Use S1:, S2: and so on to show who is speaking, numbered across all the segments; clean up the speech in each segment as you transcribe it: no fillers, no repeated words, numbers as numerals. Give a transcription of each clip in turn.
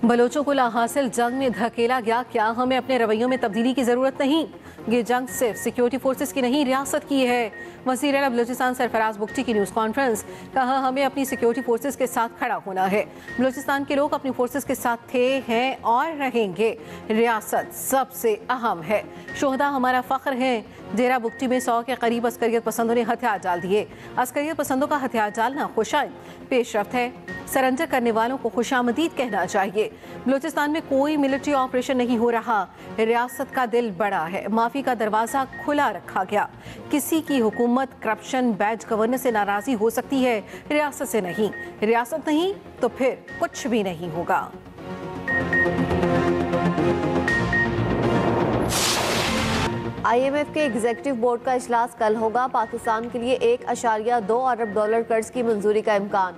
S1: बलोचों को लाहासिल जंग में धकेला गया, क्या हमें अपने रवैयों में तब्दीली की जरूरत नहीं? ये जंग सिर्फ सिक्योरिटी फोर्सेस की नहीं, रियासत की है। वज़ीर आला बलूचिस्तान सरफराज बुगटी की न्यूज़ कॉन्फ्रेंस, कहा हमें अपनी सिक्योरिटी फोर्सेस के साथ खड़ा होना है। बलूचिस्तान के लोग अपनी फोर्सेस के साथ थे, हैं और रहेंगे। रियासत सबसे अहम है। शोहदा हमारा फ़ख्र है। डेरा बुगटी में 100 के करीब अस्करियत पसंदों ने हथियार डाल दिए। अस्करियत पसंदों का हथियार डालना खुशाइन पेशरफ्त है। सरेंडर करने वालों को खुशामदीद कहना चाहिए। बलूचिस्तान में कोई मिलिट्री ऑपरेशन नहीं हो रहा। रियासत का दिल बड़ा है। माफ़ी का दरवाज़ा खुला रखा गया। किसी की हुकूमत करप्शन बैड गवर्नेंस से नाराज़ी हो सकती है, रियासत से नहीं। रियासत नहीं तो फिर कुछ भी नहीं होगा।
S2: IMF के एग्जीक्यूटिव बोर्ड का इजलास कल होगा। पाकिस्तान के लिए $1.2 अरब कर्ज की मंजूरी का इम्कान।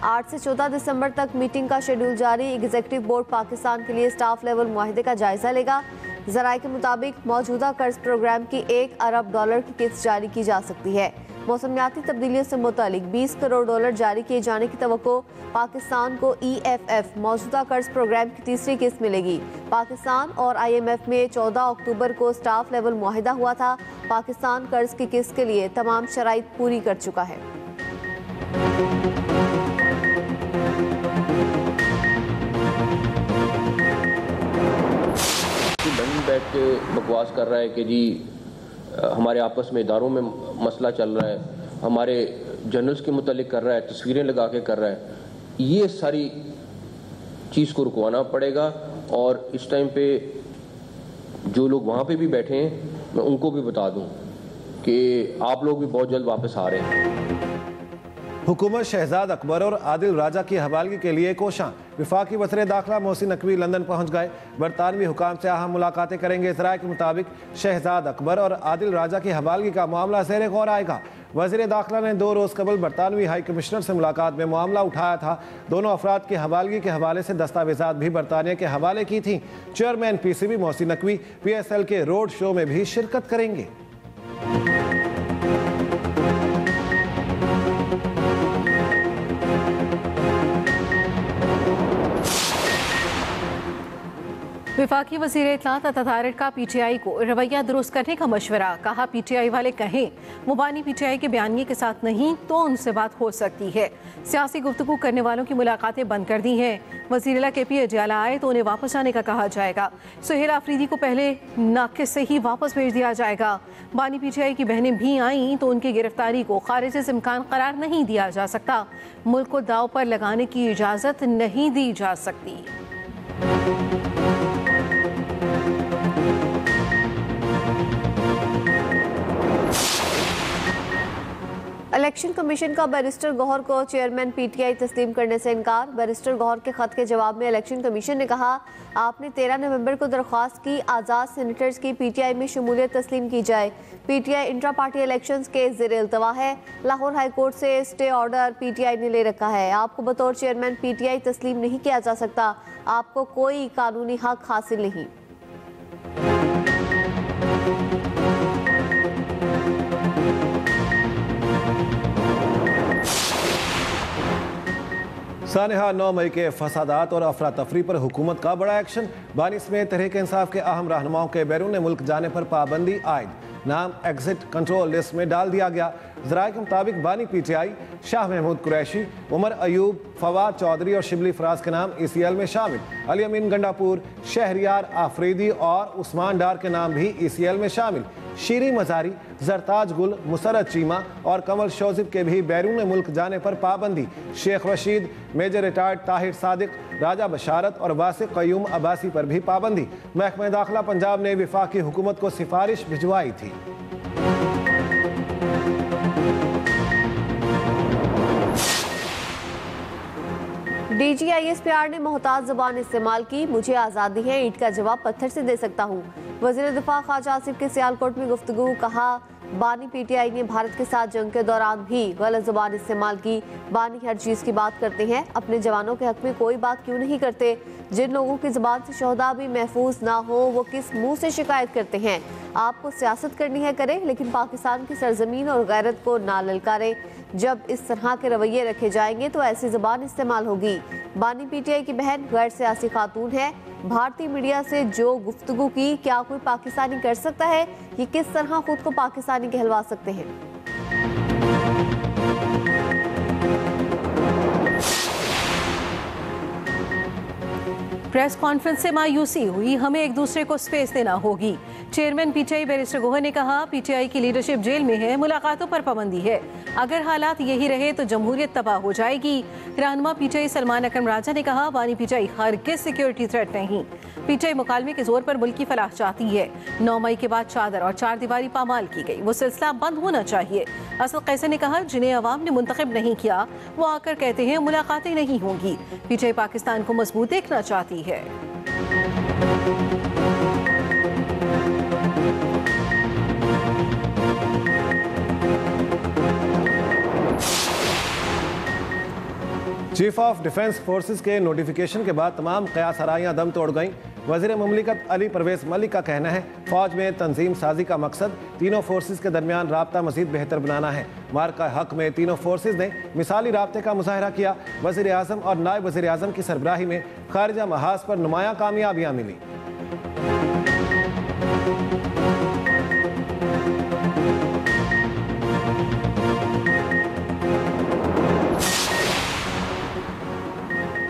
S2: 8 से 14 दिसंबर तक मीटिंग का शेड्यूल जारी। एग्जीक्यूटिव बोर्ड पाकिस्तान के लिए स्टाफ लेवल मुआहदे का जायजा लेगा। ज़राए के मुताबिक मौजूदा कर्ज प्रोग्राम की $1 अरब की किस्त जारी की जा सकती है। मौसमियाती तब्दीलियों से मुतालिक $20 करोड़ जारी किए जाने की तवक्को। पाकिस्तान को EFF मौजूदा कर्ज प्रोग्राम की तीसरी किस्त मिलेगी। पाकिस्तान और IMF में 14 अक्टूबर को स्टाफ लेवल मुआहिदा हुआ था। पाकिस्तान कर्ज की किस्त के लिए तमाम शराइत पूरी कर चुका है।
S3: बैठ के बकवास कर रहा है कि जी हमारे आपस में इदारों में मसला चल रहा है, हमारे जनरल्स के मुतालिक कर रहा है, तस्वीरें लगा के कर रहा है। ये सारी चीज़ को रुकवाना पड़ेगा। और इस टाइम पे जो लोग वहाँ पे भी बैठे हैं, मैं उनको भी बता दूँ कि आप लोग भी बहुत जल्द वापस आ रहे हैं।
S4: हुकूमत शहजाद अकबर और आदिल राजा की हवालगी के लिए कोशां। वफाकी वज़ीर दाखिला मोहसिन नकवी लंदन पहुंच गए। बरतानवी हुकाम से अहम मुलाकातें करेंगे। ज़राए के मुताबिक शहजाद अकबर और आदिल राजा की हवालगी का मामला ज़ेर गौर आएगा। वज़ीर दाखिला ने 2 रोज़ कबल बरतानवी हाई कमिश्नर से मुलाकात में मामला उठाया था। दोनों अफराद की हवालगी के हवाले से दस्तावेजात भी बरतानिया के हवाले की थी। Chairman PCB Mohsin Naqvi PSL के रोड शो में भी शिरकत करेंगे।
S1: वफाकी वज़ीर इत्तलात अतातारिक का PTI को रवैया दुरुस्त करने का मशवरा। कहा PTI वाले कहें वो बानी PTI के बयानिए के साथ नहीं तो उनसे बात हो सकती है। सियासी गुफ्तगू करने वालों की मुलाकातें बंद कर दी हैं। वज़ीर आला KP अडयाला आए तो उन्हें वापस आने का कहा जाएगा। सुहेल आफरीदी को पहले नाक़िस से ही वापस भेज दिया जाएगा। बानी PTI की बहनें भी आईं तो उनकी गिरफ्तारी को खारिज से इम्कान करार नहीं दिया जा सकता। मुल्क को दाव पर लगाने की इजाज़त नहीं दी जा सकती।
S2: इलेक्शन कमीशन का बैरिस्टर गौहर को चेयरमैन PTI तस्लीम करने से इनकार। बैरिस्टर गौहर के खत के जवाब में इलेक्शन कमीशन ने कहा, आपने 13 नवंबर को दरख्वास्त की आज़ाद सेनेटर्स की PTI में शमूलियत तस्लीम की जाए। PTI इंट्रा पार्टी इलेक्शंस के ज़ेरे इल्तवा है। लाहौर हाई कोर्ट से स्टे ऑर्डर PTI ने ले रखा है। आपको बतौर चेयरमैन PTI तस्लीम नहीं किया जा सकता। आपको कोई कानूनी हक हासिल नहीं।
S4: सानिहा 9 मई के फसादात और अफरा तफरी पर हुकूमत का बड़ा एक्शन। बानी समेत तहरीक इंसाफ के अहम रहनुमाओं के बैरून मुल्क जाने पर पाबंदी आयद। नाम एग्जिट कंट्रोल लिस्ट में डाल दिया गया। ज़राए के मुताबिक बानी PTI शाह महमूद कुरैशी, उमर अयूब, फवाद चौधरी और शिबली फराज के नाम ECL में शामिल। अली अमीन गंडापुर, शहरियार आफरीदी और उस्मान डार के नाम भी ECL में शामिल। शीरी मजारी, जरताज गुल, मुसरत चीमा और कमल शोजिब के भी बैरून मुल्क जाने पर पाबंदी। शेख रशीद, मेजर रिटायर्ड ताहिर सादिक, राजा बशारत और वासिक कयूम अब्बासी पर भी पाबंदी। महकमा दाखिला पंजाब ने वफाकी हुकूमत को सिफारिश भिजवाई थी।
S2: DG ISPR ने मोहताज ज़बान इस्तेमाल की। मुझे आज़ादी है, ईंट का जवाब पत्थर से दे सकता हूँ। वज़ीर दिफा ख्वाजा आसिफ के सियालकोट में गुफ्तगू। कहा, बानी पीटीआई ने भारत के साथ जंग के दौरान भी गलत जुबान इस्तेमाल की। बानी हर चीज की बात करते हैं, अपने जवानों के हक में कोई बात क्यों नहीं करते? जिन लोगों की जुबान से शोहदा भी महफूज ना हो वो किस मुंह से शिकायत करते हैं? आपको सियासत करनी है करें, लेकिन पाकिस्तान की सरजमीन और गैरत को ना ललकारें। जब इस तरह के रवैये रखे जाएंगे तो ऐसी जुबान इस्तेमाल होगी। बानी पीटीआई की बहन गैर सियासी खातून है। भारतीय मीडिया से जो गुफ्तगू की, क्या कोई पाकिस्तानी कर सकता है? ये किस तरह खुद को पाकिस्तानी कहलवा सकते हैं?
S1: प्रेस कॉन्फ्रेंस से मायूसी हुई, हमें एक दूसरे को स्पेस देना होगी। चेयरमैन पीटीआई बैरिस्टर गोहर ने कहा, पीटीआई की लीडरशिप जेल में है, मुलाकातों पर पाबंदी है। अगर हालात यही रहे तो जमहूरियत तबाह हो जाएगी। रहनुमा पीटीआई सलमान अकरम राजा ने कहा, बानी पीटीआई हरगिज़ सिक्योरिटी थ्रेट नहीं। पीटीआई मुकालमे के जोर पर मुल्क की फलाह चाहती है। 9 मई के बाद चादर और चार दीवारी पामाल की गई, वो सिलसिला बंद होना चाहिए। असद कैसर ने कहा, जिन्हें अवाम ने मुंतखब नहीं किया वो आकर कहते हैं मुलाकातें नहीं होंगी। पीटीआई पाकिस्तान को मजबूत देखना चाहती है।
S4: चीफ ऑफ डिफेंस फोर्सेस के नोटिफिकेशन के बाद तमाम क़यास आराइयाँ दम तोड़ गईं। वज़ीर मुमलिकत अली परवेज़ मलिक का कहना है, फ़ौज में तंजीम साजी का मकसद तीनों फोर्सेस के दरमियान राब्ता मज़ीद बेहतर बनाना है। मार्का हक में तीनों फोर्सेस ने मिसाली राब्ते का मुज़ाहरा किया। वज़ीर आज़म और नायब वज़ीर आज़म की सरबराही में खारिजा महाज पर नुमायाँ कामयाबियाँ मिली।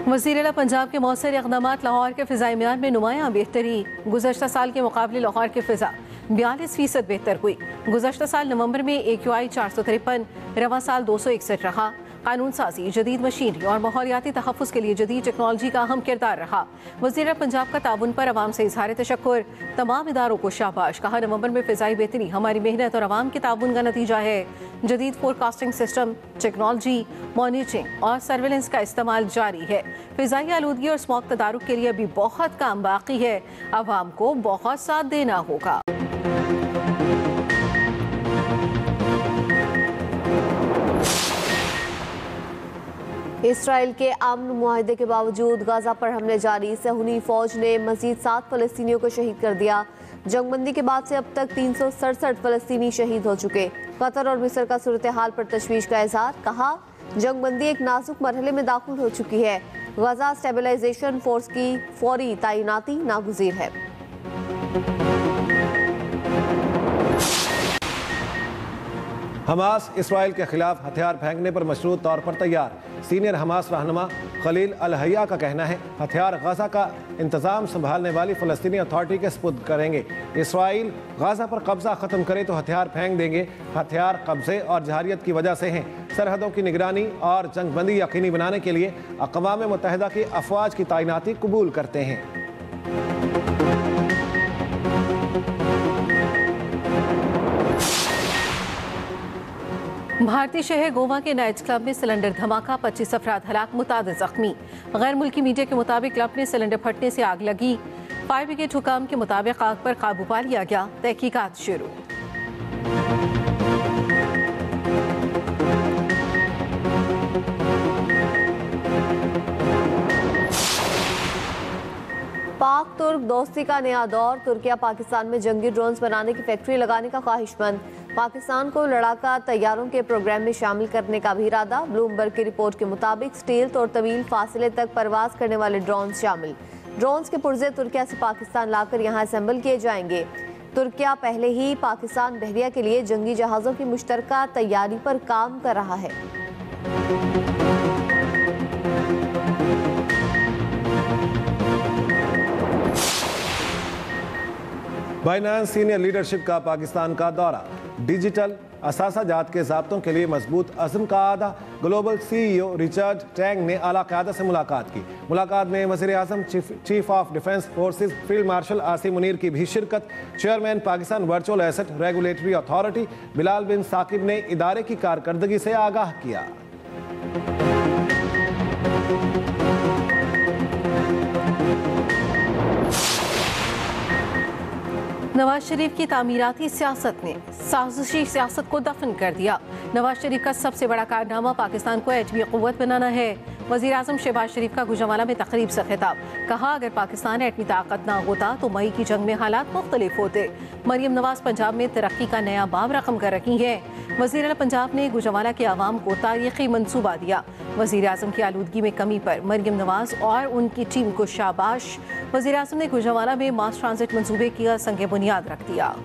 S1: वज़ीर आला पंजाब के मौसर इक़दाम, लाहौर के फ़िज़ाई मियार में नुमायाँ बेहतरी। गुज़श्ता साल के मुकाबले लाहौर की फ़िज़ा 42% बेहतर हुई। गुज़श्ता साल नवंबर में AQI 453, रवां साल 261 रहा। कानून साजी, जदीद मशीनरी और माहौलियाती तहफ़्फ़ुज़ के लिए जदीद टेक्नोलॉजी का अहम किरदार रहा। वज़ीर पंजाब का ताउन पर अवाम से इज़हार तशक्कुर, तमाम इदारों को शाबाश। कहा, नवंबर में फ़िज़ाई बेहतरी हमारी मेहनत और अवाम के ताउन का नतीजा है। जदीद फोरकास्टिंग सिस्टम, टेक्नोलॉजी, मॉनिटरिंग और सर्वेलेंस का इस्तेमाल जारी है। फ़िज़ाई आलूदगी और स्मॉग तदारुक के लिए अभी बहुत काम बाकी है। अवाम को बहुत साथ देना होगा।
S2: इसराइल के अमन मुआहदे के बावजूद गाजा पर हमले जारी। सहूनी फौज ने मजीद 7 फ़लस्तीनियों को शहीद कर दिया। जंगबंदी के बाद से अब तक 367 फ़लस्तीनी शहीद हो चुके। कतर और मिस्र का सूरत हाल पर तशवीश का इजहार। कहा, जंगबंदी एक नाजुक मरहले में दाखिल हो चुकी है। गाजा स्टेबलाइजेशन फोर्स की फौरी तैनाती नागुज़ीर है।
S4: हमास इसराइल के खिलाफ हथियार फेंकने पर मशरूत तौर पर तैयार। सीनियर हमास रहनुमा खलील अल हया का कहना है, हथियार गाजा का इंतज़ाम संभालने वाली फ़लस्तीनी अथॉरिटी के सुपुर्द करेंगे। इसराइल गाजा पर कब्जा ख़त्म करे तो हथियार फेंक देंगे। हथियार कब्जे और जहारियत की वजह से हैं। सरहदों की निगरानी और जंगबंदी यकीनी बनाने के लिए अक़वाम मुत्तहिदा की अफ़वाज की तैनाती कबूल करते हैं।
S1: भारतीय शहर गोवा के नाइट क्लब में सिलेंडर धमाका, 25 अफराद हलाक, मुतादिद जख्मी। गैर मुल्की मीडिया के मुताबिक क्लब में सिलेंडर फटने से आग लगी। फायर ब्रिगेड हुकाम के मुताबिक आग पर काबू पा लिया गया। तहकीकात शुरू।
S2: पाक तुर्क दोस्ती का नया दौर। तुर्किया पाकिस्तान में जंगी ड्रोन्स बनाने की फैक्ट्री लगाने का ख्वाहिशमंद। पाकिस्तान को लड़ाका तैयारों के प्रोग्राम में शामिल करने का भी इरादा। ब्लूमबर्ग की रिपोर्ट के मुताबिक स्टील्थ और तवील फासले तक परवाज करने वाले ड्रोन्स शामिल। ड्रोन्स के पुर्जे तुर्किया से पाकिस्तान लाकर यहाँ असेंबल किए जाएंगे। तुर्किया पहले ही पाकिस्तान बहरिया के लिए जंगी जहाज़ों की मुश्तरका तैयारी पर काम कर रहा है।
S4: बाइनांस सीनियर लीडरशिप का पाकिस्तान का दौरा। डिजिटल असासाजात के ज़ाब्तों के लिए मजबूत अज़्म का आदा। ग्लोबल CEO रिचर्ड टैंग ने आला क़यादत से मुलाकात की। मुलाकात में वज़ीर आज़म, chief of defence forces field marshal Asim Munir की भी शिरकत। Chairman Pakistan virtual asset regulatory authority Bilal bin Saqib ने इदारे की कारकर्दगी से आगाह किया।
S1: नवाज शरीफ की तामीराती सियासत ने साजिशी सियासत को दफन कर दिया। नवाज शरीफ का सबसे बड़ा कारनामा पाकिस्तान को एटमी क़ुव्वत बनाना है। वज़ीर आज़म शहबाज शरीफ का गुजरावाला में तकरीब से खिताब, कहा अगर पाकिस्तान एटमी ताकत ना होता तो मई की जंग में हालात मुख्तलिफ होते। मरियम नवाज पंजाब में तरक्की का नया बाब रकम कर रही है। वज़ीर आला पंजाब ने गुजरावाला के आवाम को तारीखी मनसूबा दिया। वज़ीर आज़म की आलूदगी में कमी पर मरियम नवाज और उनकी टीम को शाबाश। वज़ीर आज़म ने गुजरावाला में मास ट्रांजिट मनसूबे की संग बुनियाद रख दिया।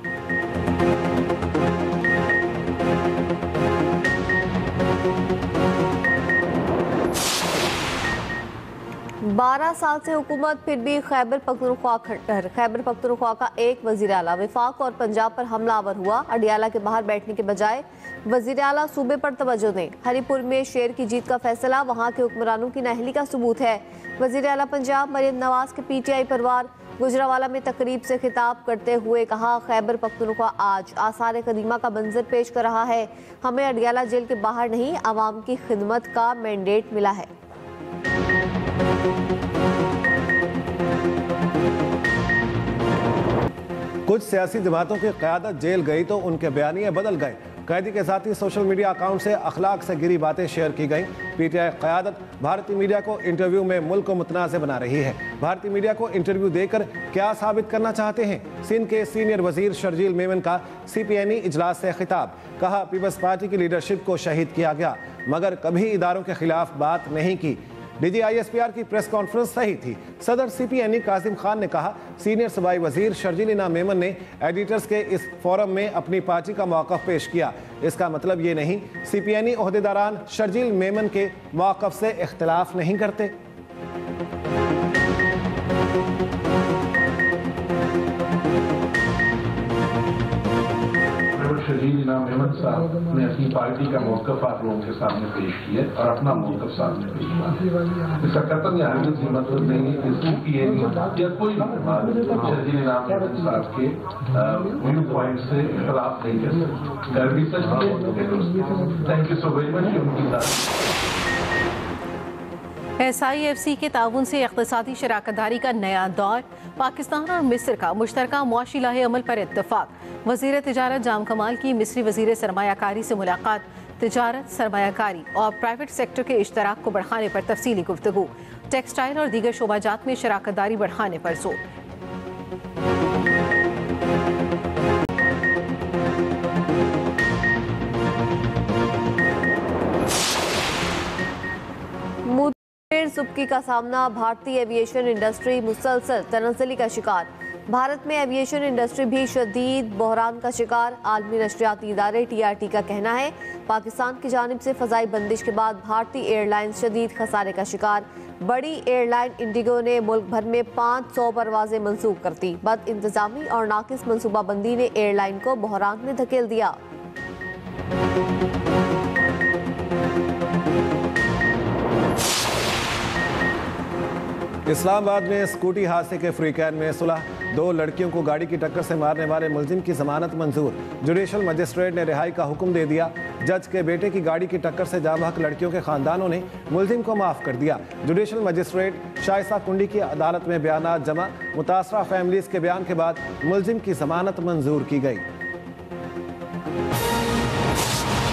S2: 12 साल से हुकूमत, फिर भी खैबर पख्तूनख्वा खट्टर। खैबर पख्तूनख्वा का एक वज़ीर आला वफाक और पंजाब पर हमलावर हुआ। अडियाला के बाहर बैठने के बजाय वज़ीर आला सूबे पर तवज्जो दें। हरीपुर में शेर की जीत का फैसला वहाँ के हुक्मरानों की नाअहली का सबूत है। वज़ीर आला पंजाब मरियम नवाज के PTI परवार गुजरावाला में तकरीब से खिताब करते हुए कहा, खैबर पख्तूनख्वा आज आसार कदीमा का मंजर पेश कर रहा है। हमें अडियाला जेल के बाहर नहीं, आवाम की खिदमत का मैंडेट मिला है।
S4: कुछ सियासी जमातों की क़यादत जेल गई तो उनके बयानिए बदल गए। कैदी के साथ ही सोशल मीडिया अकाउंट से अखलाक से गिरी बातें शेयर की गईं। PTI क़यादत भारतीय मीडिया को इंटरव्यू में मुल्क को मुतनाज़ बना रही है। भारतीय मीडिया को इंटरव्यू देकर क्या साबित करना चाहते हैं? सिंध के सीनियर वजीर शर्जील मेमन का CPNE इजलास से खिताब, कहा पीपल्स पार्टी की लीडरशिप को शहीद किया गया मगर कभी इदारों के खिलाफ बात नहीं की। DG ISPR की प्रेस कॉन्फ्रेंस सही थी। सदर CPNE कासिम खान ने कहा, सीनियर सूबाई वजीर शर्जील मेमन ने एडिटर्स के इस फोरम में अपनी पार्टी का मौक़िफ़ पेश किया। इसका मतलब ये नहीं CPNE ओहदेदारान शर्जील मेमन के मौक़िफ़ से इख्तिलाफ नहीं करते।
S5: शर्जील मेमन साहब ने अपनी पार्टी का मौक़िफ़ आप लोगों के सामने पेश किया और अपना मौक़िफ़ सामने पेश किया। इसका कतन या हरगिज़ ये मतलब नहीं है कि CPNE या कोई शर्जील मेमन साहब के व्यू पॉइंट से इख्तिलाफ नहीं कर सकते। कर भी सकते हैं। Thank you so very much उनकी
S1: SIFC के ताउन से इक़्तिसादी शराकतदारी का नया दौर। पाकिस्तान और मिस्र का मुश्तरका मुआशी लाहे अमल पर इत्तफाक। वज़ीर तिजारत जाम कमाल की मिस्री वज़ीर सरमायाकारी से मुलाकात। तिजारत, सरमायाकारी और प्राइवेट सेक्टर के इश्तराक को बढ़ाने पर तफसीली गुफ्तगू। टेक्सटाइल और दीगर शोबाजात में शराकतदारी बढ़ाने पर जोर।
S2: सुबकी का सामना, भारतीय एविएशन इंडस्ट्री मुसलसल तनज़्ज़ुली का शिकार। भारत में एविएशन इंडस्ट्री भी शदीद बहरान का शिकार। आलमी नशरियाती इदारे TRT का कहना है, पाकिस्तान की जानिब से फ़ज़ाई बंदिश के बाद भारतीय एयरलाइंस शदीद खसारे का शिकार। बड़ी एयरलाइन इंडिगो ने मुल्क भर में 500 परवाजें मनसूख कर दी। बद इंतज़ामी और नाकिस मनसूबाबंदी ने एयरलाइन को बहरान में धकेल दिया।
S4: इस्लामाबाद में स्कूटी हादसे के फ्रीकैन में सुलह। 2 लड़कियों को गाड़ी की टक्कर से मारने वाले मुलजिम की जमानत मंजूर। जुडिशल मजिस्ट्रेट ने रिहाई का हुक्म दे दिया। जज के बेटे की गाड़ी की टक्कर से जामहक लड़कियों के खानदानों ने मुलजिम को माफ़ कर दिया। जुडिशल मजिस्ट्रेट शाइसा कुंडी की अदालत में बयानात जमा। मुतासरा फैमिलीज के बयान के बाद मुलजिम की जमानत मंजूर की गई।